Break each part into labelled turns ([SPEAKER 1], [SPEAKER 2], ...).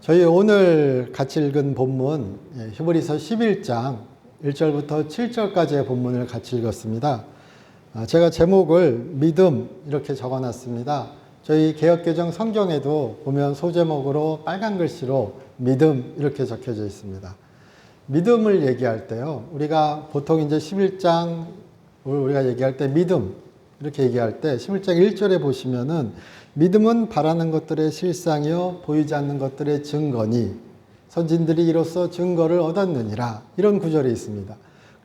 [SPEAKER 1] 저희 오늘 같이 읽은 본문 히브리서 11장 1절부터 7절까지의 본문을 같이 읽었습니다. 제가 제목을 믿음 이렇게 적어놨습니다. 저희 개역개정 성경에도 보면 소제목으로 빨간 글씨로 믿음 이렇게 적혀져 있습니다. 믿음을 얘기할 때요, 우리가 보통 이제 11장 우리가 얘기할 때 믿음 이렇게 얘기할 때 11장 1절에 보시면은 믿음은 바라는 것들의 실상이요 보이지 않는 것들의 증거니 선진들이 이로써 증거를 얻었느니라, 이런 구절이 있습니다.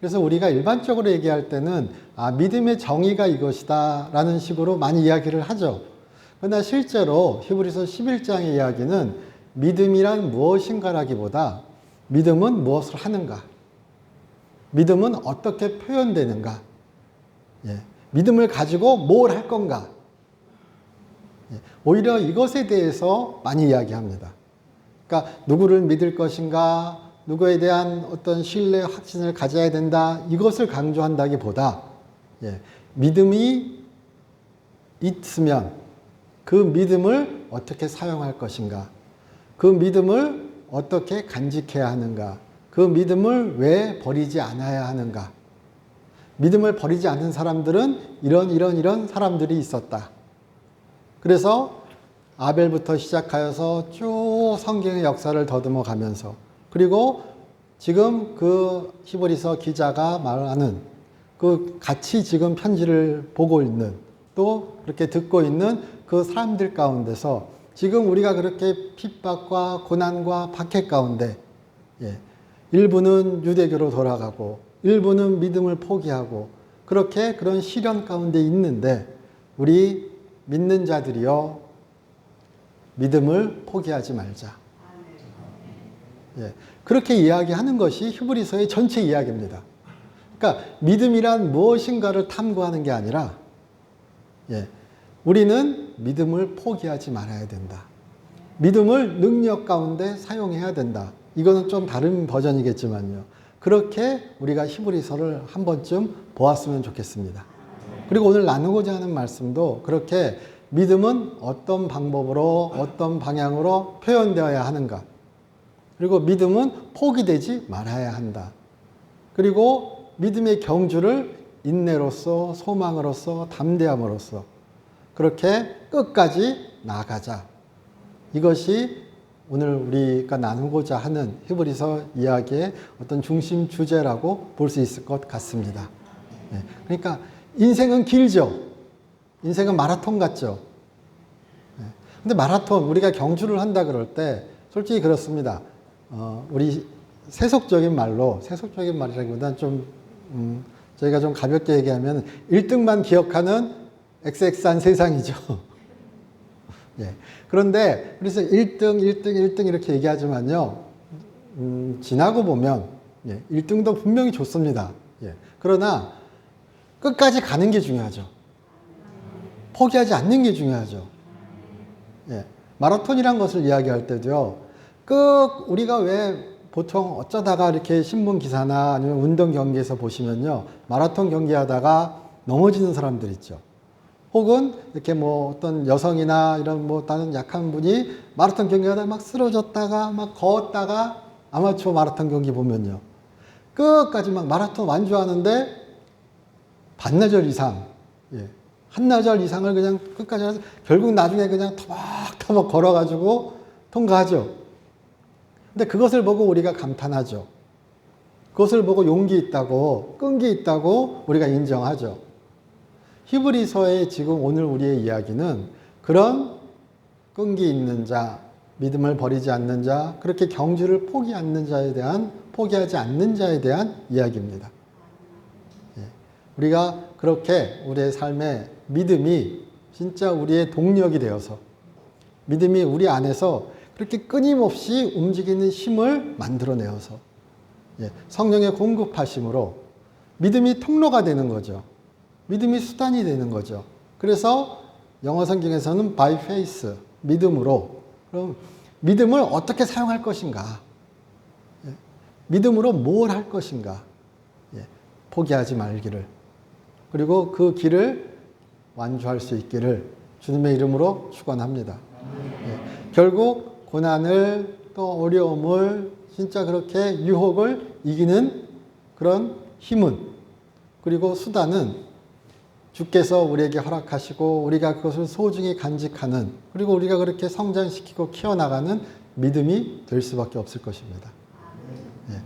[SPEAKER 1] 그래서 우리가 일반적으로 얘기할 때는 믿음의 정의가 이것이다 라는 식으로 많이 이야기를 하죠. 그러나 실제로 히브리서 11장의 이야기는 믿음이란 무엇인가라기보다 믿음은 무엇을 하는가, 믿음은 어떻게 표현되는가, 믿음을 가지고 뭘 할 건가, 오히려 이것에 대해서 많이 이야기합니다. 그러니까 누구를 믿을 것인가, 누구에 대한 어떤 신뢰, 확신을 가져야 된다, 이것을 강조한다기보다 믿음이 있으면 그 믿음을 어떻게 사용할 것인가, 그 믿음을 어떻게 간직해야 하는가, 그 믿음을 왜 버리지 않아야 하는가, 믿음을 버리지 않는 사람들은 이런 사람들이 있었다. 그래서 아벨부터 시작하여서 쭉 성경의 역사를 더듬어 가면서, 그리고 지금 그 히브리서 기자가 말하는 그 같이 지금 편지를 보고 있는, 또 그렇게 듣고 있는 그 사람들 가운데서 지금 우리가 그렇게 핍박과 고난과 박해 가운데 일부는 유대교로 돌아가고 일부는 믿음을 포기하고 그렇게 그런 시련 가운데 있는데, 우리 믿는 자들이여 믿음을 포기하지 말자. 그렇게 이야기하는 것이 히브리서의 전체 이야기입니다. 그러니까 믿음이란 무엇인가를 탐구하는 게 아니라 우리는 믿음을 포기하지 말아야 된다. 믿음을 능력 가운데 사용해야 된다. 이거는 좀 다른 버전이겠지만요. 그렇게 우리가 히브리서를 한 번쯤 보았으면 좋겠습니다. 그리고 오늘 나누고자 하는 말씀도 그렇게 믿음은 어떤 방법으로 어떤 방향으로 표현되어야 하는가, 그리고 믿음은 포기되지 말아야 한다, 그리고 믿음의 경주를 인내로서 소망으로서 담대함으로써 그렇게 끝까지 나아가자. 이것이 오늘 우리가 나누고자 하는 히브리서 이야기의 어떤 중심 주제라고 볼 수 있을 것 같습니다. 그러니까 인생은 길죠. 인생은 마라톤 같죠. 근데 마라톤, 우리가 경주를 한다 그럴 때 솔직히 그렇습니다. 우리 세속적인 말이라기보다는 좀 저희가 좀 가볍게 얘기하면 1등만 기억하는 XX한 세상이죠. 그런데 그래서 1등 이렇게 얘기하지만요, 지나고 보면 1등도 분명히 좋습니다. 그러나 끝까지 가는 게 중요하죠. 포기하지 않는 게 중요하죠. 마라톤이란 것을 이야기할 때도요, 우리가 왜 보통 어쩌다가 이렇게 신문 기사나 아니면 운동 경기에서 보시면요, 마라톤 경기하다가 넘어지는 사람들 있죠. 혹은 이렇게 뭐 어떤 여성이나 이런 뭐 다른 약한 분이 마라톤 경기하다가 막 쓰러졌다가 막 걷다가, 아마추어 마라톤 경기 보면요, 끝까지 막 마라톤 완주하는데 반나절 이상, 한나절 이상을 그냥 끝까지 해서 결국 나중에 그냥 터벅터벅 걸어가지고 통과하죠. 근데 그것을 보고 우리가 감탄하죠. 그것을 보고 용기 있다고, 끈기 있다고 우리가 인정하죠. 히브리서의 지금 오늘 우리의 이야기는 그런 끈기 있는 자, 믿음을 버리지 않는 자, 그렇게 경주를 포기하지 않는 자에 대한 이야기입니다. 우리가 그렇게 우리의 삶에 믿음이 진짜 우리의 동력이 되어서, 믿음이 우리 안에서 그렇게 끊임없이 움직이는 힘을 만들어내어서 성령의 공급하심으로 믿음이 통로가 되는 거죠. 믿음이 수단이 되는 거죠. 그래서 영어 성경에서는 by faith, 믿음으로. 그럼 믿음을 어떻게 사용할 것인가, 믿음으로 뭘 할 것인가, 포기하지 말기를, 그리고 그 길을 완주할 수 있기를 주님의 이름으로 축원합니다. 결국 고난을 또 어려움을 진짜 그렇게 유혹을 이기는 그런 힘은, 그리고 수단은 주께서 우리에게 허락하시고 우리가 그것을 소중히 간직하는, 그리고 우리가 그렇게 성장시키고 키워나가는 믿음이 될 수밖에 없을 것입니다. 예.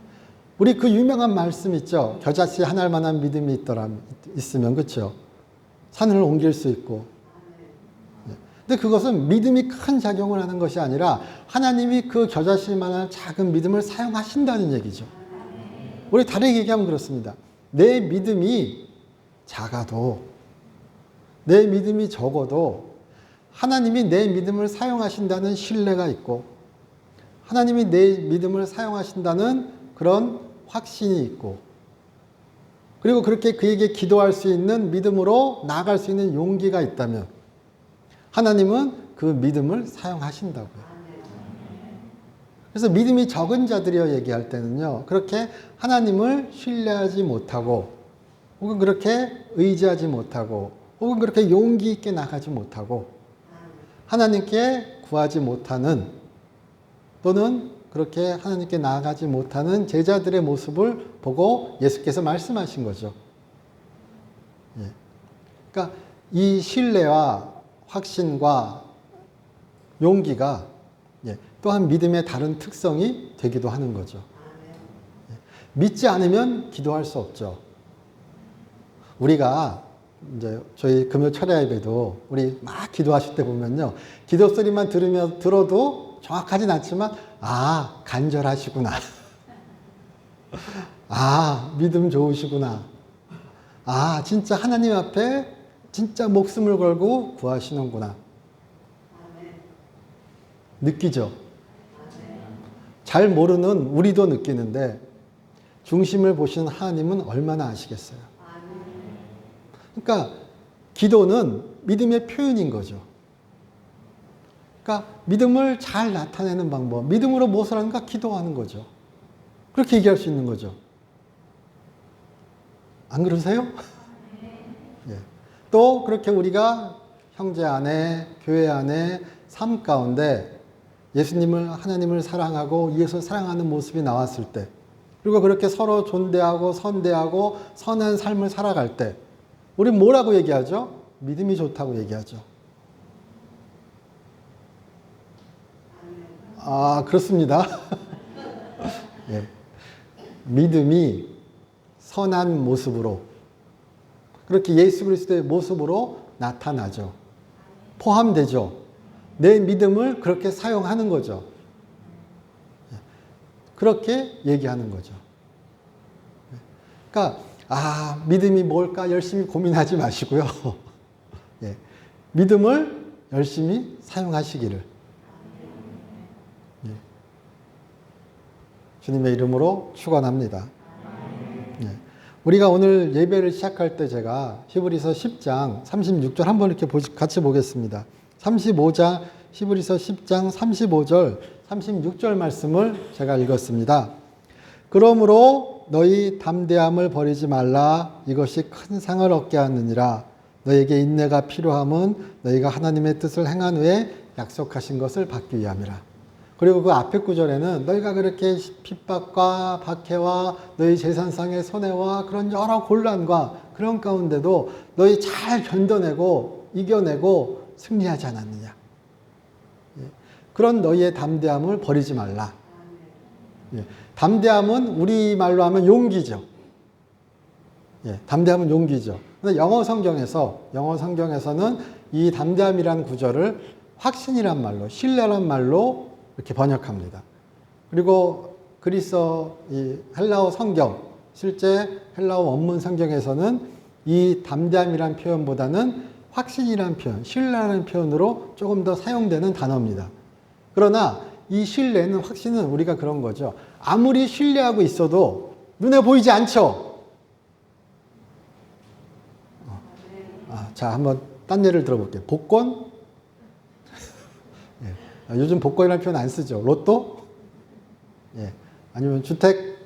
[SPEAKER 1] 우리 그 유명한 말씀 있죠. 겨자씨 한 알만한 믿음이 있으면, 그렇죠? 산을 옮길 수 있고. 예. 근데 그것은 믿음이 큰 작용을 하는 것이 아니라 하나님이 그 겨자씨만한 작은 믿음을 사용하신다는 얘기죠. 우리 다르게 얘기하면 그렇습니다. 내 믿음이 작아도, 내 믿음이 적어도 하나님이 내 믿음을 사용하신다는 신뢰가 있고, 하나님이 내 믿음을 사용하신다는 그런 확신이 있고, 그리고 그렇게 그에게 기도할 수 있는 믿음으로 나아갈 수 있는 용기가 있다면 하나님은 그 믿음을 사용하신다고요. 그래서 믿음이 적은 자들이여 얘기할 때는요, 그렇게 하나님을 신뢰하지 못하고, 혹은 그렇게 의지하지 못하고, 혹은 그렇게 용기 있게 나가지 못하고, 하나님께 구하지 못하는, 또는 그렇게 하나님께 나아가지 못하는 제자들의 모습을 보고 예수께서 말씀하신 거죠. 예. 그러니까 이 신뢰와 확신과 용기가 또한 믿음의 다른 특성이 되기도 하는 거죠. 믿지 않으면 기도할 수 없죠. 우리가 이제 저희 금요 철야 예배도 우리 막 기도하실 때 보면요, 기도 소리만 들어도 정확하진 않지만, 아, 간절하시구나. 아, 믿음 좋으시구나. 아, 진짜 하나님 앞에 진짜 목숨을 걸고 구하시는구나. 느끼죠? 잘 모르는 우리도 느끼는데 중심을 보시는 하나님은 얼마나 아시겠어요? 그러니까 기도는 믿음의 표현인 거죠. 그러니까 믿음을 잘 나타내는 방법, 믿음으로 무엇을 하는가? 기도하는 거죠. 그렇게 얘기할 수 있는 거죠. 안 그러세요? 예. 또 그렇게 우리가 형제 안에, 교회 안에, 삶 가운데 예수님을, 하나님을 사랑하고 예수를 사랑하는 모습이 나왔을 때, 그리고 그렇게 서로 존대하고 선대하고 선한 삶을 살아갈 때 우리 뭐라고 얘기하죠? 믿음이 좋다고 얘기하죠. 아, 그렇습니다. 예. 믿음이 선한 모습으로, 그렇게 예수 그리스도의 모습으로 나타나죠. 포함되죠. 내 믿음을 그렇게 사용하는 거죠. 그렇게 얘기하는 거죠. 그러니까 아, 믿음이 뭘까 열심히 고민하지 마시고요. 예. 믿음을 열심히 사용하시기를 주님의 이름으로 축원합니다. 예. 우리가 오늘 예배를 시작할 때 제가 히브리서 10장 36절 한번 이렇게 같이 보겠습니다. 35장 히브리서 10장 35절 36절 말씀을 제가 읽었습니다. 그러므로 너희 담대함을 버리지 말라. 이것이 큰 상을 얻게 하느니라. 너에게 인내가 필요함은 너희가 하나님의 뜻을 행한 후에 약속하신 것을 받기 위함이라. 그리고 그 앞에 구절에는 너희가 그렇게 핍박과 박해와 너희 재산상의 손해와 그런 여러 곤란과 그런 가운데도 너희 잘 견뎌내고 이겨내고 승리하지 않았느냐. 그런 너희의 담대함을 버리지 말라. 담대함은 우리말로 하면 용기죠. 담대함은 용기죠. 근데 영어 성경에서는 이 담대함이란 구절을 확신이란 말로, 신뢰란 말로 이렇게 번역합니다. 그리고 그리스어 이 헬라어 성경, 실제 헬라어 원문 성경에서는 이 담대함이란 표현보다는 확신이란 표현, 신뢰라는 표현으로 조금 더 사용되는 단어입니다. 그러나 이 신뢰는, 확신은 우리가 그런 거죠. 아무리 신뢰하고 있어도 눈에 보이지 않죠. 자, 한번 딴 예를 들어볼게요. 복권? 예. 요즘 복권이라는 표현 안 쓰죠. 로또? 예. 아니면 주택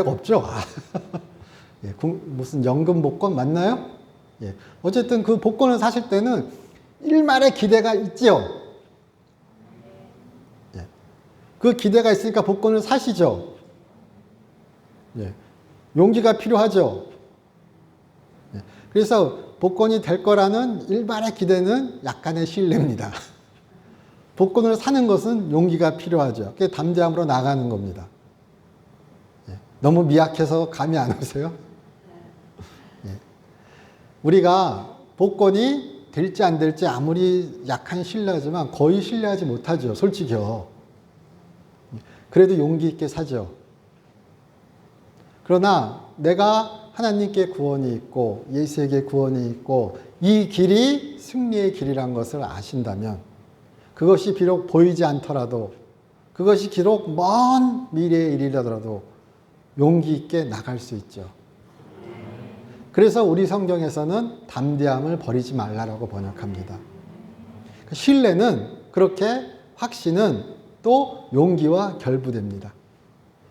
[SPEAKER 1] 없죠? 예. 무슨 연금 복권 맞나요? 예. 어쨌든 그 복권을 사실 때는 일말의 기대가 있지요. 그 기대가 있으니까 복권을 사시죠. 예. 용기가 필요하죠. 예. 그래서 복권이 될 거라는 일반의 기대는 약간의 신뢰입니다. 복권을 사는 것은 용기가 필요하죠. 그게 담대함으로 나가는 겁니다. 예. 너무 미약해서 감이 안 오세요? 예. 우리가 복권이 될지 안 될지 아무리 약한 신뢰하지만 거의 신뢰하지 못하죠. 솔직히요. 그래도 용기 있게 사죠. 그러나 내가 하나님께 구원이 있고 예수에게 구원이 있고 이 길이 승리의 길이란 것을 아신다면 그것이 비록 보이지 않더라도 그것이 비록 먼 미래의 일이라도 용기 있게 나갈 수 있죠. 그래서 우리 성경에서는 담대함을 버리지 말라라고 번역합니다. 신뢰는 그렇게 확신은 또 용기와 결부됩니다.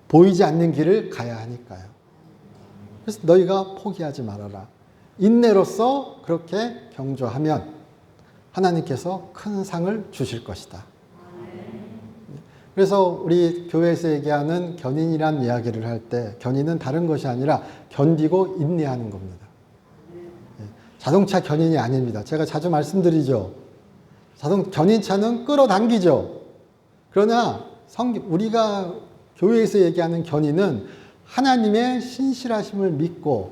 [SPEAKER 1] 보이지 않는 길을 가야 하니까요. 그래서 너희가 포기하지 말아라. 인내로서 그렇게 경주하면 하나님께서 큰 상을 주실 것이다. 그래서 우리 교회에서 얘기하는 견인이란 이야기를 할 때 견인은 다른 것이 아니라 견디고 인내하는 겁니다. 자동차 견인이 아닙니다. 제가 자주 말씀드리죠. 견인차는 끌어당기죠. 그러나 우리가 교회에서 얘기하는 견인은 하나님의 신실하심을 믿고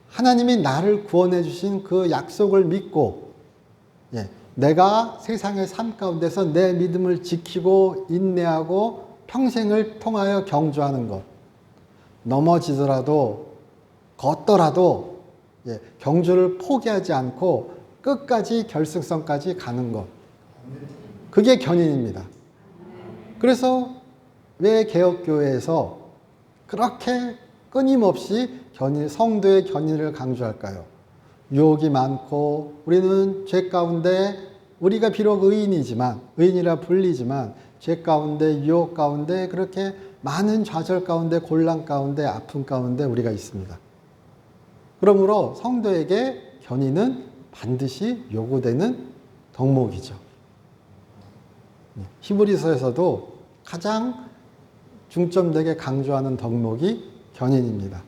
[SPEAKER 1] 하나님이 나를 구원해 주신 그 약속을 믿고 내가 세상의 삶 가운데서 내 믿음을 지키고 인내하고 평생을 통하여 경주하는 것. 넘어지더라도 걷더라도 경주를 포기하지 않고 끝까지 결승선까지 가는 것. 그게 견인입니다. 그래서 왜 개혁교회에서 그렇게 끊임없이 성도의 견인을 강조할까요? 유혹이 많고 우리는 죄 가운데 우리가 비록 의인이라 불리지만 죄 가운데 유혹 가운데 그렇게 많은 좌절 가운데 곤란 가운데 아픔 가운데 우리가 있습니다. 그러므로 성도에게 견인은 반드시 요구되는 덕목이죠. 히브리서에서도 가장 중점되게 강조하는 덕목이 견인입니다.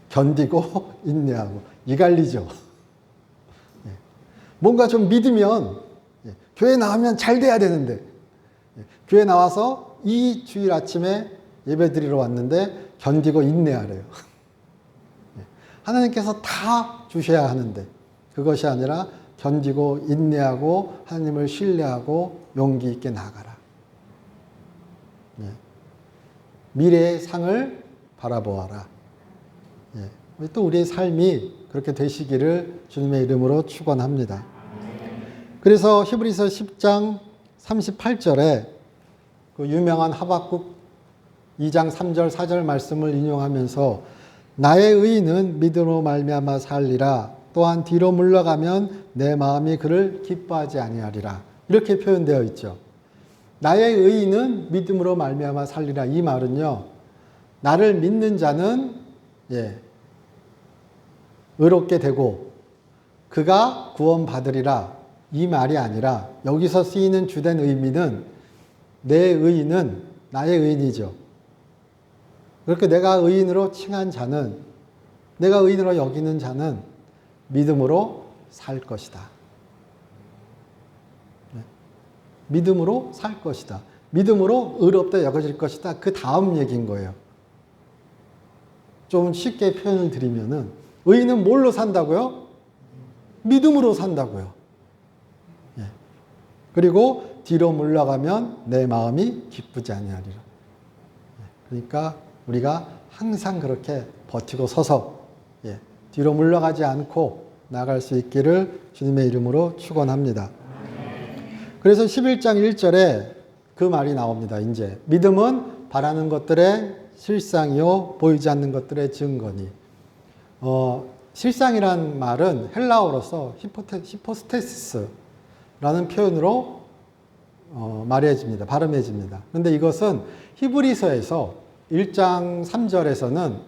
[SPEAKER 1] 견디고 인내하고 이갈리죠. 뭔가 좀 믿으면 교회 나오면 잘 돼야 되는데 교회 나와서 이 주일 아침에 예배 드리러 왔는데 견디고 인내하래요. 하나님께서 다 주셔야 하는데 그것이 아니라 견디고 인내하고 하나님을 신뢰하고 용기 있게 나가라. 미래의 상을 바라보아라. 또 우리의 삶이 그렇게 되시기를 주님의 이름으로 축원합니다. 그래서 히브리서 10장 38절에 그 유명한 하박국 2장 3절 4절 말씀을 인용하면서 나의 의인은 믿음으로 말미암아 살리라. 또한 뒤로 물러가면 내 마음이 그를 기뻐하지 아니하리라. 이렇게 표현되어 있죠. 나의 의인은 믿음으로 말미암아 살리라. 이 말은요. 나를 믿는 자는 의롭게 되고 그가 구원받으리라. 이 말이 아니라 여기서 쓰이는 주된 의미는 내 의인은 나의 의인이죠. 그렇게 내가 의인으로 칭한 자는 내가 의인으로 여기는 자는 믿음으로 살 것이다. 믿음으로 살 것이다. 믿음으로 의롭다 여겨질 것이다. 그 다음 얘기인 거예요. 좀 쉽게 표현을 드리면은 의인은 뭘로 산다고요? 믿음으로 산다고요. 그리고 뒤로 물러가면 내 마음이 기쁘지 아니하리라. 그러니까 우리가 항상 그렇게 버티고 서서 뒤로 물러가지 않고 나갈 수 있기를 주님의 이름으로 축원합니다. 그래서 11장 1절에 그 말이 나옵니다. 이제 믿음은 바라는 것들의 실상이요 보이지 않는 것들의 증거니. 실상이란 말은 헬라어로서 히포스테시스라는 표현으로 말해집니다. 발음해집니다. 그런데 이것은 히브리서에서 1장 3절에서는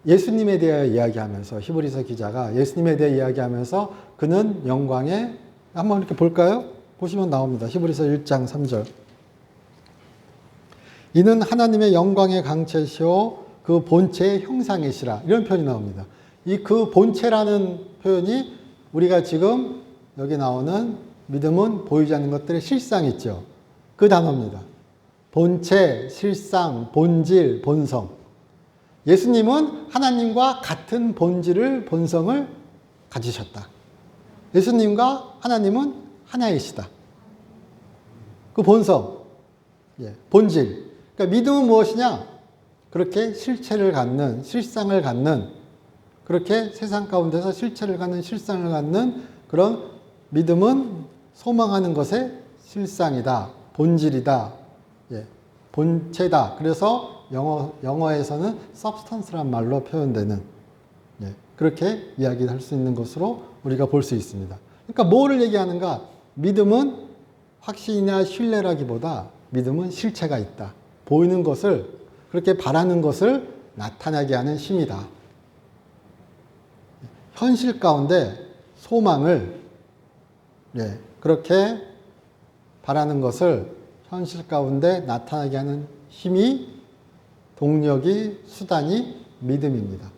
[SPEAKER 1] 예수님에 대해 이야기하면서 히브리서 기자가 예수님에 대해 이야기하면서 그는 영광에 한번 이렇게 볼까요? 보시면 나옵니다. 히브리서 1장 3절. 이는 하나님의 영광의 강체시오 그 본체의 형상이시라. 이런 표현이 나옵니다. 이 그 본체라는 표현이 우리가 지금 여기 나오는 믿음은 보이지 않는 것들의 실상 있죠. 그 단어입니다. 본체, 실상, 본질, 본성. 예수님은 하나님과 같은 본질을, 본성을 가지셨다. 예수님과 하나님은 하나이시다. 그 본성, 본질. 그러니까 믿음은 무엇이냐? 그렇게 실체를 갖는, 실상을 갖는, 그렇게 세상 가운데서 실체를 갖는, 실상을 갖는 그런 믿음은 소망하는 것의 실상이다. 본질이다. 본체다. 그래서 영어에서는 substance란 말로 표현되는, 그렇게 이야기할 수 있는 것으로 우리가 볼 수 있습니다. 그러니까 뭐를 얘기하는가? 믿음은 확신이나 신뢰라기보다 믿음은 실체가 있다. 보이는 것을, 그렇게 바라는 것을 나타나게 하는 힘이다. 현실 가운데 소망을, 그렇게 바라는 것을 현실 가운데 나타나게 하는 힘이, 동력이, 수단이 믿음입니다.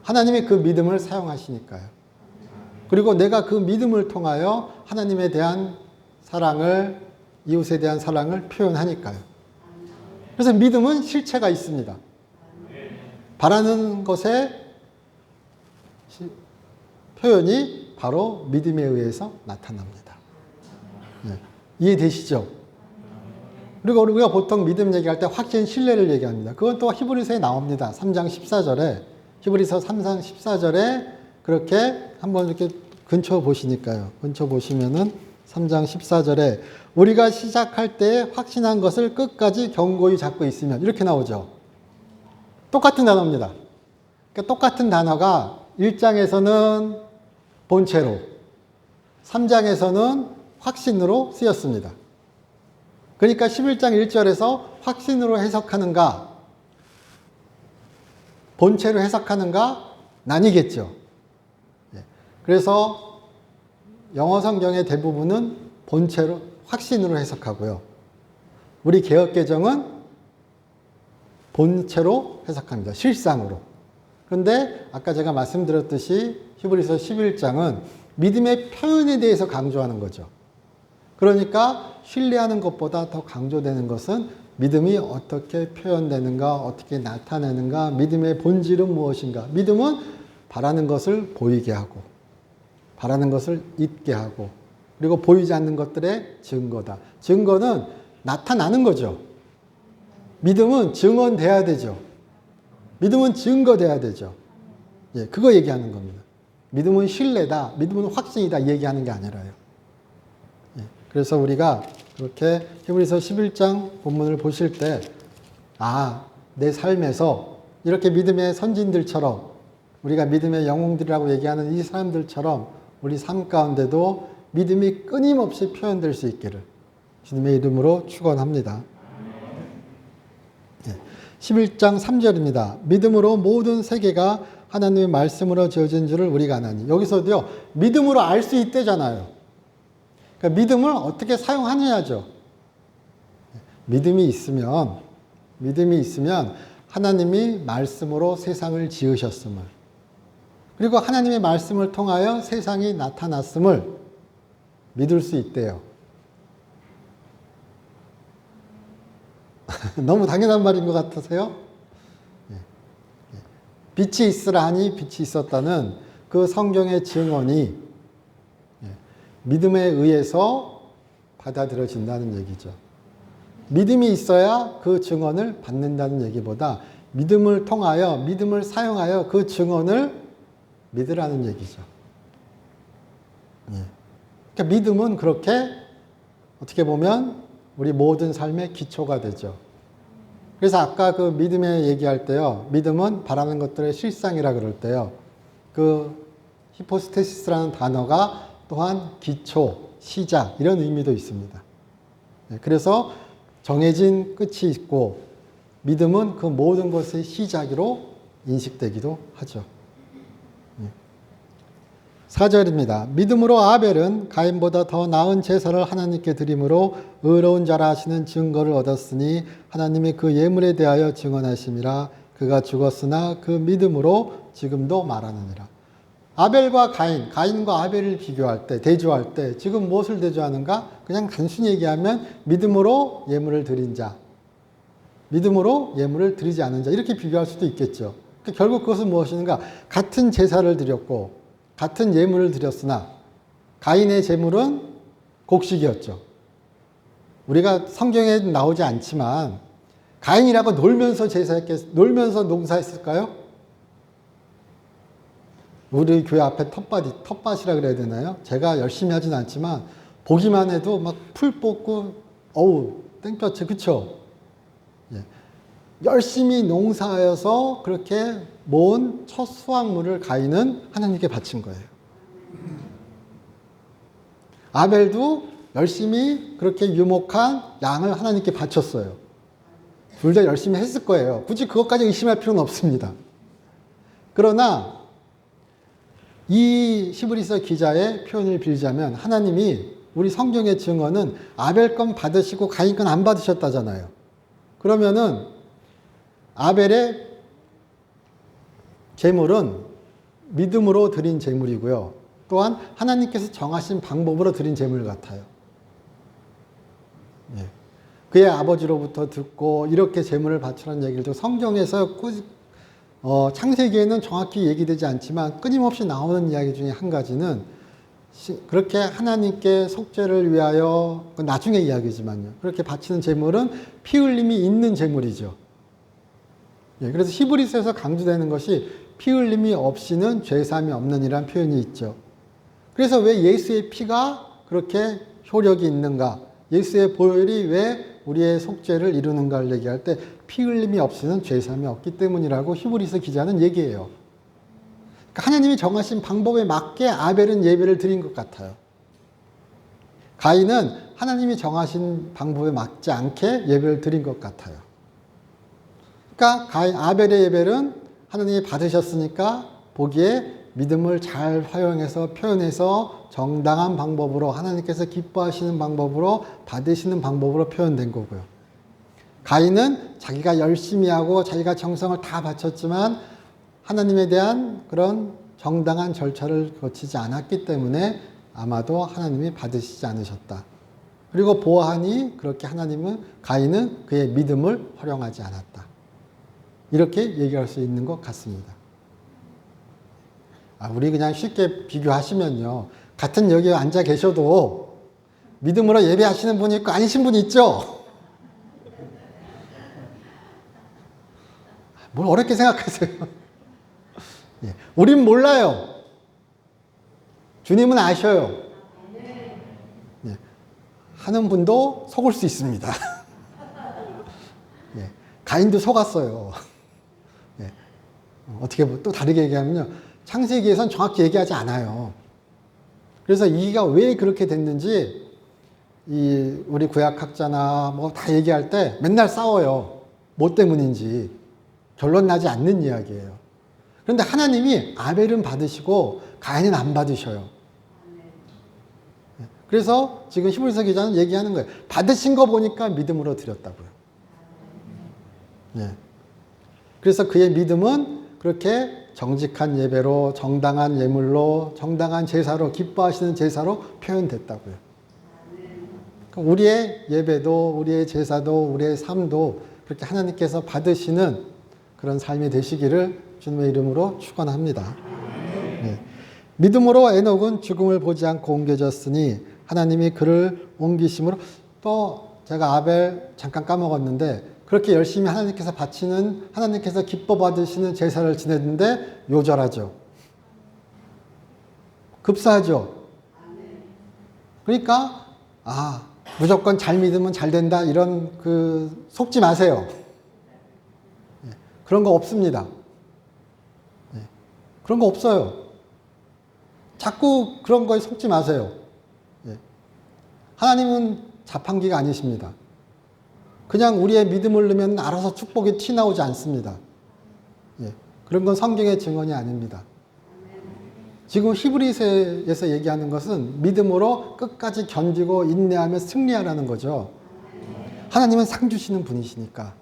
[SPEAKER 1] 하나님이 그 믿음을 사용하시니까요. 그리고 내가 그 믿음을 통하여 하나님에 대한 사랑을, 이웃에 대한 사랑을 표현하니까요. 그래서 믿음은 실체가 있습니다. 바라는 것의 표현이 바로 믿음에 의해서 나타납니다. 이해되시죠? 그리고 우리가 보통 믿음 얘기할 때 확신, 신뢰를 얘기합니다. 그건 또 히브리서에 나옵니다. 3장 14절에, 히브리서 3장 14절에 그렇게 한번 이렇게 근처 보시니까요. 근처 보시면은 3장 14절에 우리가 시작할 때 확신한 것을 끝까지 견고히 잡고 있으면, 이렇게 나오죠. 똑같은 단어입니다. 그러니까 똑같은 단어가 1장에서는 본체로, 3장에서는 확신으로 쓰였습니다. 그러니까 11장 1절에서 확신으로 해석하는가, 본체로 해석하는가 나뉘겠죠. 그래서 영어 성경의 대부분은 본체로, 확신으로 해석하고요. 우리 개역개정은 본체로 해석합니다. 실상으로. 그런데 아까 제가 말씀드렸듯이 히브리서 11장은 믿음의 표현에 대해서 강조하는 거죠. 그러니까 신뢰하는 것보다 더 강조되는 것은 믿음이 어떻게 표현되는가, 어떻게 나타내는가, 믿음의 본질은 무엇인가. 믿음은 바라는 것을 보이게 하고, 바라는 것을 있게 하고, 그리고 보이지 않는 것들의 증거다. 증거는 나타나는 거죠. 믿음은 증언돼야 되죠. 믿음은 증거돼야 되죠. 그거 얘기하는 겁니다. 믿음은 신뢰다, 믿음은 확신이다 얘기하는 게 아니라요. 그래서 우리가 그렇게 히브리서 11장 본문을 보실 때, 내 삶에서 이렇게 믿음의 선진들처럼, 우리가 믿음의 영웅들이라고 얘기하는 이 사람들처럼 우리 삶 가운데도 믿음이 끊임없이 표현될 수 있기를 주님의 이름으로 축원합니다. 11장 3절입니다. 믿음으로 모든 세계가 하나님의 말씀으로 지어진 줄을 우리가 아나니. 여기서도요, 믿음으로 알 수 있대잖아요. 그러니까 믿음을 어떻게 사용하느냐죠. 믿음이 있으면 하나님이 말씀으로 세상을 지으셨음을, 그리고 하나님의 말씀을 통하여 세상이 나타났음을 믿을 수 있대요. 너무 당연한 말인 것 같으세요? 빛이 있으라 하니 빛이 있었다는 그 성경의 증언이 믿음에 의해서 받아들여진다는 얘기죠. 믿음이 있어야 그 증언을 받는다는 얘기보다 믿음을 통하여, 믿음을 사용하여 그 증언을 믿으라는 얘기죠. 그러니까 믿음은 그렇게 어떻게 보면 우리 모든 삶의 기초가 되죠. 그래서 아까 그 믿음에 얘기할 때요, 믿음은 바라는 것들의 실상이라 그럴 때요, 그 히포스테시스라는 단어가 또한 기초, 시작 이런 의미도 있습니다. 그래서 정해진 끝이 있고 믿음은 그 모든 것의 시작으로 인식되기도 하죠. 4절입니다. 믿음으로 아벨은 가인보다 더 나은 제사를 하나님께 드림으로 의로운 자라 하시는 증거를 얻었으니 하나님이 그 예물에 대하여 증언하심이라. 그가 죽었으나 그 믿음으로 지금도 말하느니라. 아벨과 가인, 가인과 아벨을 비교할 때, 대조할 때 지금 무엇을 대조하는가? 그냥 단순히 얘기하면 믿음으로 예물을 드린 자, 믿음으로 예물을 드리지 않은 자, 이렇게 비교할 수도 있겠죠. 그러니까 결국 그것은 무엇인가? 같은 제사를 드렸고 같은 예물을 드렸으나 가인의 제물은 곡식이었죠. 우리가 성경에 나오지 않지만 가인이라고 놀면서 놀면서 농사했을까요? 우리 교회 앞에 텃밭이라 그래야 되나요? 제가 열심히 하진 않지만 보기만 해도 막 풀 뽑고 어우 땡볕에, 그쵸? 예. 열심히 농사하여서 그렇게 모은 첫 수확물을 가인은 하나님께 바친 거예요. 아벨도 열심히 그렇게 유목한 양을 하나님께 바쳤어요. 둘 다 열심히 했을 거예요. 굳이 그것까지 의심할 필요는 없습니다. 그러나 이 히브리서 기자의 표현을 빌자면 하나님이 우리 성경의 증언은 아벨 건 받으시고 가인 건 안 받으셨다잖아요. 그러면은 아벨의 제물은 믿음으로 드린 제물이고요. 또한 하나님께서 정하신 방법으로 드린 제물 같아요. 예. 그의 아버지로부터 듣고 이렇게 제물을 바치라는 얘기를 듣고 성경에서 창세기에는 정확히 얘기되지 않지만 끊임없이 나오는 이야기 중에 한 가지는 그렇게 하나님께 속죄를 위하여, 나중의 이야기지만요. 그렇게 바치는 제물은 피 흘림이 있는 제물이죠. 예, 그래서 히브리서에서 강조되는 것이 피 흘림이 없이는 죄사함이 없느니라는 표현이 있죠. 그래서 왜 예수의 피가 그렇게 효력이 있는가? 예수의 보혈이 왜 우리의 속죄를 이루는가를 얘기할 때 피 흘림이 없이는 죄사함이 없기 때문이라고 히브리서 기자는 얘기해요. 그러니까 하나님이 정하신 방법에 맞게 아벨은 예배를 드린 것 같아요. 가인은 하나님이 정하신 방법에 맞지 않게 예배를 드린 것 같아요. 그러니까 아벨의 예배는 하나님이 받으셨으니까 보기에 믿음을 잘 활용해서 표현해서 정당한 방법으로, 하나님께서 기뻐하시는 방법으로, 받으시는 방법으로 표현된 거고요. 가인은 자기가 열심히 하고 자기가 정성을 다 바쳤지만 하나님에 대한 그런 정당한 절차를 거치지 않았기 때문에 아마도 하나님이 받으시지 않으셨다. 그리고 보아하니 그렇게 가인은 그의 믿음을 활용하지 않았다. 이렇게 얘기할 수 있는 것 같습니다. 우리 그냥 쉽게 비교하시면요. 같은 여기 앉아 계셔도 믿음으로 예배하시는 분이 있고 아니신 분이 있죠. 뭘 어렵게 생각하세요. 예. 우린 몰라요. 주님은 아셔요. 예. 하는 분도 속을 수 있습니다. 예. 가인도 속았어요. 예. 어떻게 또 다르게 얘기하면요. 창세기에선 정확히 얘기하지 않아요. 그래서 이가 왜 그렇게 됐는지 우리 구약학자나 뭐 다 얘기할 때 맨날 싸워요. 뭐 때문인지. 결론 나지 않는 이야기예요. 그런데 하나님이 아벨은 받으시고 가인은 안 받으셔요. 그래서 지금 히브리서 기자는 얘기하는 거예요. 받으신 거 보니까 믿음으로 드렸다고요. 예. 그래서 그의 믿음은 그렇게 정직한 예배로, 정당한 예물로, 정당한 제사로, 기뻐하시는 제사로 표현됐다고요. 그러니까 우리의 예배도, 우리의 제사도, 우리의 삶도 그렇게 하나님께서 받으시는 그런 삶이 되시기를 주님의 이름으로 축원합니다. 네. 믿음으로 에녹은 죽음을 보지 않고 옮겨졌으니 하나님이 그를 옮기심으로. 또 제가 아벨 잠깐 까먹었는데 그렇게 열심히 하나님께서 바치는, 하나님께서 기뻐 받으시는 제사를 지냈는데 요절하죠. 급사하죠. 그러니까 무조건 잘 믿으면 잘 된다 이런 속지 마세요. 그런 거 없습니다. 그런 거 없어요. 자꾸 그런 거에 속지 마세요. 하나님은 자판기가 아니십니다. 그냥 우리의 믿음을 넣으면 알아서 축복이 튀어나오지 않습니다. 그런 건 성경의 증언이 아닙니다. 지금 히브리서에서 얘기하는 것은 믿음으로 끝까지 견디고 인내하며 승리하라는 거죠. 하나님은 상 주시는 분이시니까.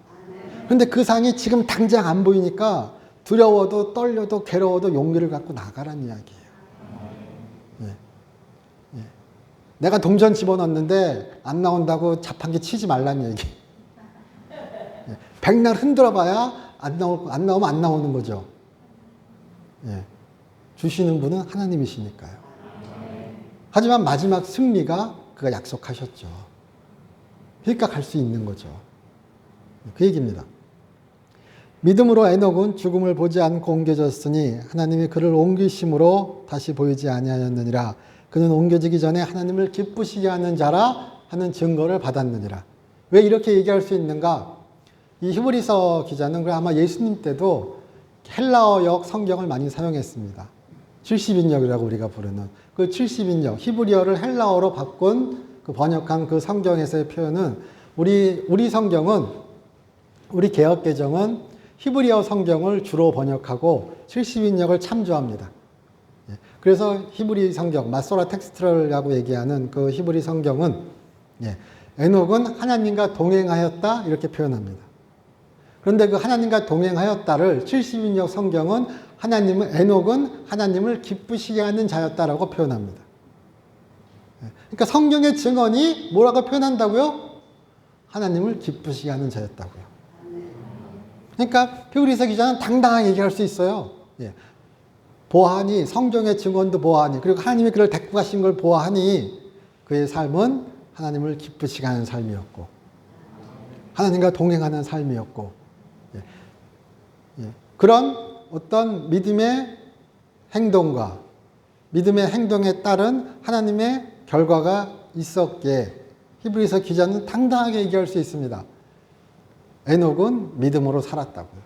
[SPEAKER 1] 그런데 그 상이 지금 당장 안 보이니까 두려워도 떨려도 괴로워도 용기를 갖고 나가라는 이야기예요. 예. 예. 내가 동전 집어넣었는데 안 나온다고 자판기 치지 말라는 얘기. 예. 백날 흔들어 봐야 안 나오면 안 나오는 거죠. 예. 주시는 분은 하나님이시니까요. 하지만 마지막 승리가 그가 약속하셨죠. 그러니까 갈 수 있는 거죠. 그 얘기입니다. 믿음으로 에녹은 죽음을 보지 않고 옮겨졌으니 하나님이 그를 옮기심으로 다시 보이지 아니하였느니라. 그는 옮겨지기 전에 하나님을 기쁘시게 하는 자라 하는 증거를 받았느니라. 왜 이렇게 얘기할 수 있는가? 이 히브리서 기자는 아마 예수님 때도 헬라어역 성경을 많이 사용했습니다. 70인역이라고 우리가 부르는 그 70인역, 히브리어를 헬라어로 바꾼 그 번역한 그 성경에서의 표현은 우리 성경은, 우리 개역개정은 히브리어 성경을 주로 번역하고 70인역을 참조합니다. 그래서 히브리 성경, 마소라 텍스트라고 얘기하는 그 히브리 성경은 에녹은 하나님과 동행하였다 이렇게 표현합니다. 그런데 그 하나님과 동행하였다를 70인역 성경은 에녹은 하나님을 기쁘시게 하는 자였다라고 표현합니다. 그러니까 성경의 증언이 뭐라고 표현한다고요? 하나님을 기쁘시게 하는 자였다고요. 그러니까 히브리서 기자는 당당하게 얘기할 수 있어요. 보아하니, 성경의 증언도 보아하니, 그리고 하나님이 그를 데리고 가신 걸 보아하니 그의 삶은 하나님을 기쁘시게 하는 삶이었고 하나님과 동행하는 삶이었고 그런 어떤 믿음의 행동과 믿음의 행동에 따른 하나님의 결과가 있었기에 히브리서 기자는 당당하게 얘기할 수 있습니다. 에녹은 믿음으로 살았다고요.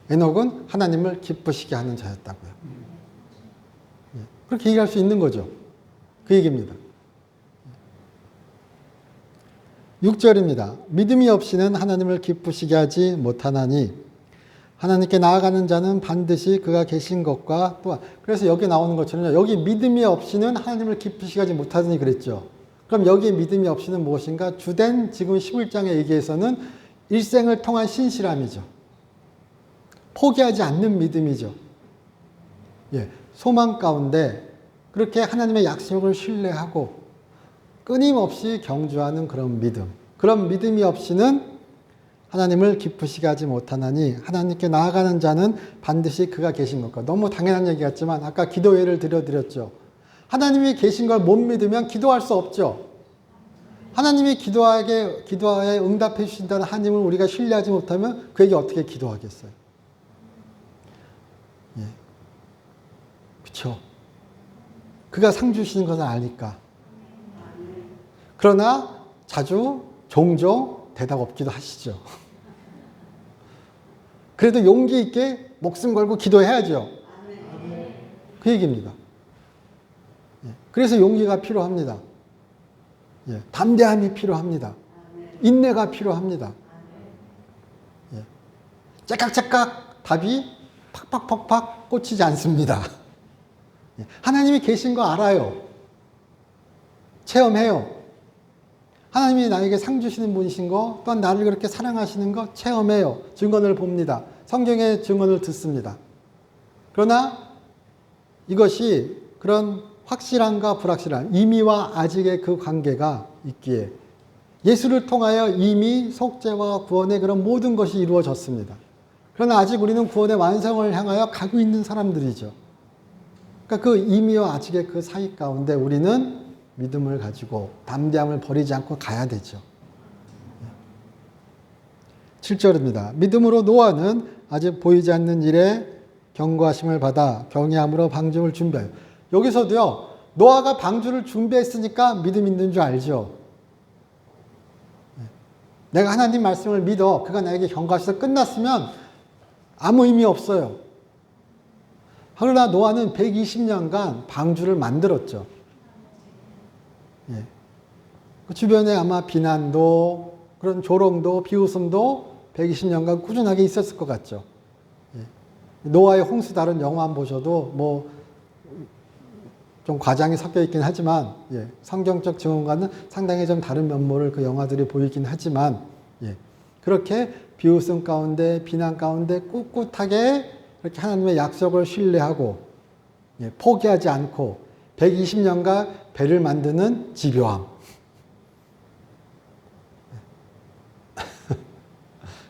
[SPEAKER 1] 에녹은 하나님을 기쁘시게 하는 자였다고요. 그렇게 얘기할 수 있는 거죠. 그 얘기입니다. 6절입니다. 믿음이 없이는 하나님을 기쁘시게 하지 못하나니 하나님께 나아가는 자는 반드시 그가 계신 것과 또한, 그래서 여기 나오는 것처럼 여기 믿음이 없이는 하나님을 기쁘시게 하지 못하더니 그랬죠. 그럼 여기에 믿음이 없이는 무엇인가? 주된 지금 11장의 얘기에서는 일생을 통한 신실함이죠. 포기하지 않는 믿음이죠. 소망 가운데 그렇게 하나님의 약속을 신뢰하고 끊임없이 경주하는 그런 믿음. 그런 믿음이 없이는 하나님을 기쁘시게 하지 못하나니 하나님께 나아가는 자는 반드시 그가 계신 것과. 너무 당연한 얘기 같지만 아까 기도 예를 들어드렸죠. 하나님이 계신 걸 못 믿으면 기도할 수 없죠. 하나님이 기도하에 응답해 주신다는 하나님을 우리가 신뢰하지 못하면 그에게 어떻게 기도하겠어요? 그렇죠. 그가 상 주시는 것을 아니까. 그러나 종종 대답 없기도 하시죠. 그래도 용기 있게 목숨 걸고 기도해야죠. 그 얘기입니다. 그래서 용기가 필요합니다. 담대함이 필요합니다. 인내가 필요합니다. 째깍째깍 답이 팍팍팍팍 꽂히지 않습니다. 하나님이 계신 거 알아요. 체험해요. 하나님이 나에게 상 주시는 분이신 거, 또한 나를 그렇게 사랑하시는 거 체험해요. 증언을 봅니다. 성경의 증언을 듣습니다. 그러나 이것이 그런 확실함과 불확실함, 이미와 아직의 그 관계가 있기에 예수를 통하여 이미 속죄와 구원의 그런 모든 것이 이루어졌습니다. 그러나 아직 우리는 구원의 완성을 향하여 가고 있는 사람들이죠. 그러니까 그 이미와 아직의 그 사이 가운데 우리는 믿음을 가지고 담대함을 버리지 않고 가야 되죠. 7절입니다. 믿음으로 노아는 아직 보이지 않는 일에 경고하심을 받아 경외함으로 방주를 준비하여. 여기서도요. 노아가 방주를 준비했으니까 믿음 있는 줄 알죠. 내가 하나님 말씀을 믿어. 그가 나에게 경고하셔서 끝났으면 아무 의미 없어요. 그러나 노아는 120년간 방주를 만들었죠. 그 주변에 아마 비난도 그런 조롱도 비웃음도 120년간 꾸준하게 있었을 것 같죠. 노아의 홍수 다룬 영화 안 보셔도 뭐 좀 과장이 섞여 있긴 하지만, 예, 성경적 증언과는 상당히 좀 다른 면모를 그 영화들이 보이긴 하지만, 예, 그렇게 비웃음 가운데, 비난 가운데 꿋꿋하게 이렇게 하나님의 약속을 신뢰하고, 예, 포기하지 않고 120년간 배를 만드는 집요함.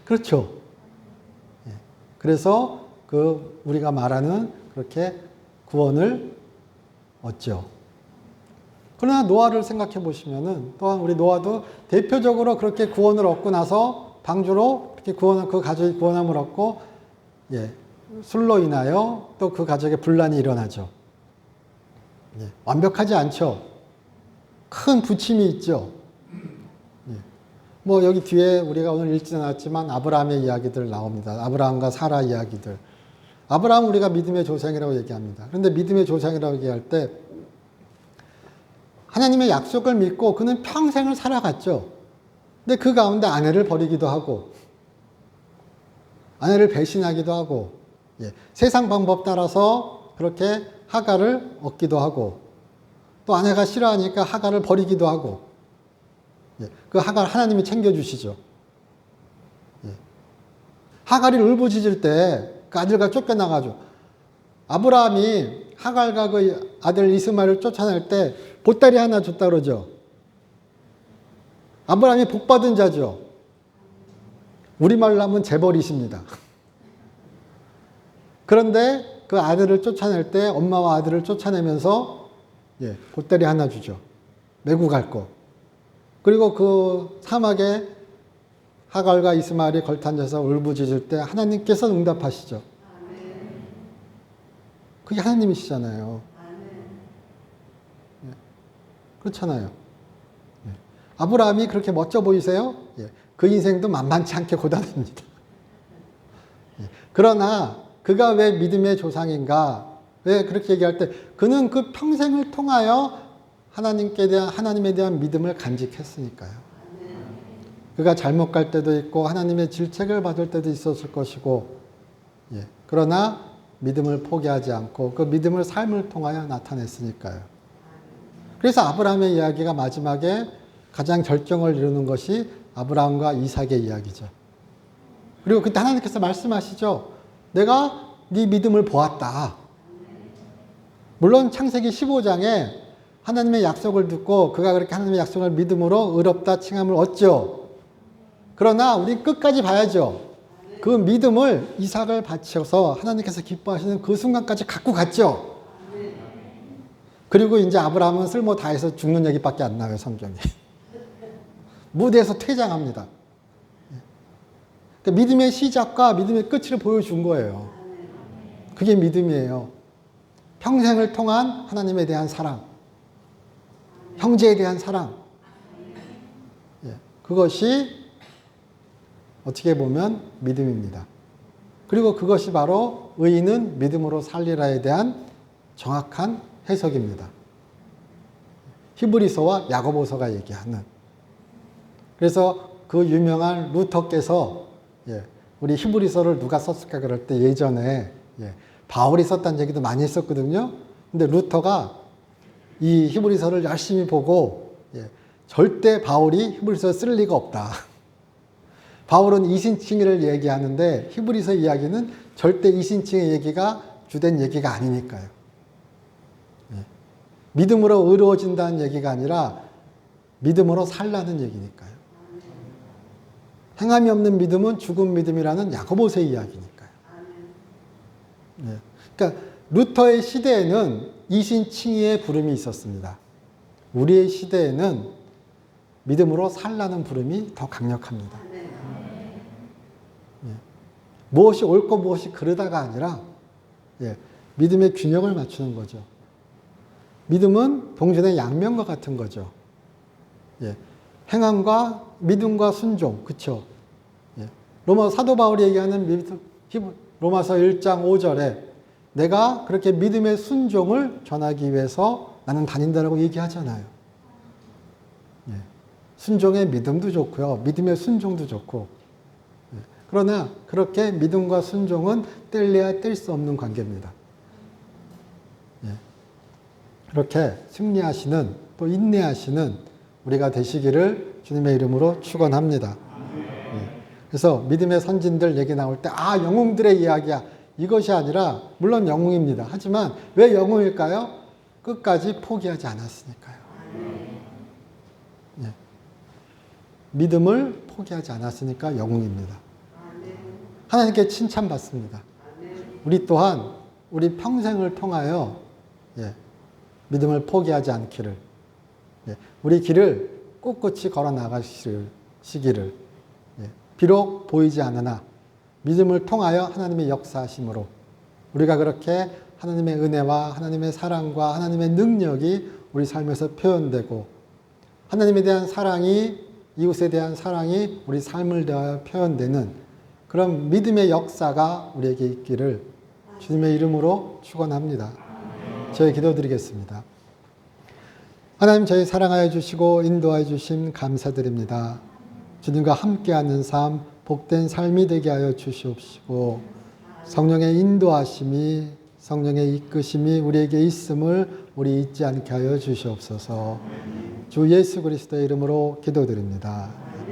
[SPEAKER 1] 그렇죠. 예, 그래서 그 우리가 말하는 그렇게 구원을 얻죠. 그러나 노아를 생각해 보시면은 또한 우리 노아도 대표적으로 그렇게 구원을 얻고 나서 방주로 이렇게 그 가족이 구원함을 얻고, 예, 술로 인하여 또 그 가족의 분란이 일어나죠. 예, 완벽하지 않죠. 큰 부침이 있죠. 예, 뭐 여기 뒤에 우리가 오늘 읽지 않았지만 아브라함의 이야기들 나옵니다. 아브라함과 사라 이야기들. 아브라함 우리가 믿음의 조상이라고 얘기합니다. 그런데 믿음의 조상이라고 얘기할 때 하나님의 약속을 믿고 그는 평생을 살아갔죠. 근데 그 가운데 아내를 버리기도 하고 아내를 배신하기도 하고, 예, 세상 방법 따라서 그렇게 하갈을 얻기도 하고 또 아내가 싫어하니까 하갈을 버리기도 하고, 예, 그 하갈 하나님이 챙겨주시죠. 예. 하갈이 울부짖을 때 그 아들과 쫓겨나가죠. 아브라함이 하갈과 그 아들 이스마엘을 쫓아낼 때 보따리 하나 줬다 그러죠. 아브라함이 복받은 자죠. 우리말로 하면 재벌이십니다. 그런데 그 아들을 쫓아낼 때 엄마와 아들을 쫓아내면서, 예, 보따리 하나 주죠. 메고 갈 거. 그리고 그 사막에 하갈과 이스마엘이 걸터앉아서 울부짖을 때 하나님께서 응답하시죠. 그게 하나님이시잖아요. 예, 그렇잖아요. 예. 아브라함이 그렇게 멋져 보이세요? 예, 그 인생도 만만치 않게 고단합니다. 예, 그러나 그가 왜 믿음의 조상인가? 왜 그렇게 얘기할 때 그는 그 평생을 통하여 하나님에 대한 믿음을 간직했으니까요. 그가 잘못 갈 때도 있고 하나님의 질책을 받을 때도 있었을 것이고, 예, 그러나 믿음을 포기하지 않고 그 믿음을 삶을 통하여 나타냈으니까요. 그래서 아브라함의 이야기가 마지막에 가장 결정을 이루는 것이 아브라함과 이삭의 이야기죠. 그리고 그때 하나님께서 말씀하시죠. 내가 네 믿음을 보았다. 물론 창세기 15장에 하나님의 약속을 듣고 그가 그렇게 하나님의 약속을 믿음으로 의롭다 칭함을 얻죠. 그러나 우리 끝까지 봐야죠. 그 믿음을 이삭을 바쳐서 하나님께서 기뻐하시는 그 순간까지 갖고 갔죠. 그리고 이제 아브라함은 쓸모 다해서 죽는 얘기밖에 안 나와요, 성경에. 무대에서 퇴장합니다. 그러니까 믿음의 시작과 믿음의 끝을 보여준 거예요. 그게 믿음이에요. 평생을 통한 하나님에 대한 사랑, 형제에 대한 사랑. 예, 그것이 어떻게 보면 믿음입니다. 그리고 그것이 바로 의인은 믿음으로 살리라에 대한 정확한 해석입니다. 히브리서와 야고보서가 얘기하는. 그래서 그 유명한 루터께서, 예, 우리 히브리서를 누가 썼을까 그럴 때 예전에, 예, 바울이 썼다는 얘기도 많이 했었거든요. 근데 루터가 이 히브리서를 열심히 보고, 예, 절대 바울이 히브리서를 쓸 리가 없다. 바울은 이신칭의를 얘기하는데 히브리서 이야기는 절대 이신칭의 얘기가 주된 얘기가 아니니까요. 예. 믿음으로 의로워진다는 얘기가 아니라 믿음으로 살라는 얘기니까요. 행함이 없는 믿음은 죽은 믿음이라는 야고보서의 이야기니까요. 예. 그러니까 루터의 시대에는 이신칭의의 부름이 있었습니다. 우리의 시대에는 믿음으로 살라는 부름이 더 강력합니다. 무엇이 옳고 무엇이 그르다가 아니라, 예, 믿음의 균형을 맞추는 거죠. 믿음은 동전의 양면과 같은 거죠. 예, 행함과 믿음과 순종, 그렇죠? 예, 사도 바울이 얘기하는 로마서 1장 5절에 내가 그렇게 믿음의 순종을 전하기 위해서 나는 다닌다라고 얘기하잖아요. 예, 순종의 믿음도 좋고요, 믿음의 순종도 좋고. 그러나 그렇게 믿음과 순종은 뗄래야 뗄 수 없는 관계입니다. 예. 그렇게 승리하시는 또 인내하시는 우리가 되시기를 주님의 이름으로 축원합니다. 그래서 믿음의 선진들 얘기 나올 때 영웅들의 이야기야. 이것이 아니라 물론 영웅입니다. 하지만 왜 영웅일까요? 끝까지 포기하지 않았으니까요. 예. 믿음을 포기하지 않았으니까 영웅입니다. 하나님께 칭찬받습니다. 우리 또한 우리 평생을 통하여 믿음을 포기하지 않기를, 우리 길을 꿋꿋이 걸어 나가시기를, 비록 보이지 않으나 믿음을 통하여 하나님의 역사하심으로 우리가 그렇게 하나님의 은혜와 하나님의 사랑과 하나님의 능력이 우리 삶에서 표현되고 하나님에 대한 사랑이, 이웃에 대한 사랑이 우리 삶을 대하여 표현되는 그런 믿음의 역사가 우리에게 있기를 주님의 이름으로 축원합니다. 저희 기도드리겠습니다. 하나님, 저희 사랑하여 주시고 인도하여 주심 감사드립니다. 주님과 함께하는 삶, 복된 삶이 되게 하여 주시옵시고 성령의 인도하심이, 성령의 이끄심이 우리에게 있음을 우리 잊지 않게 하여 주시옵소서. 주 예수 그리스도의 이름으로 기도드립니다.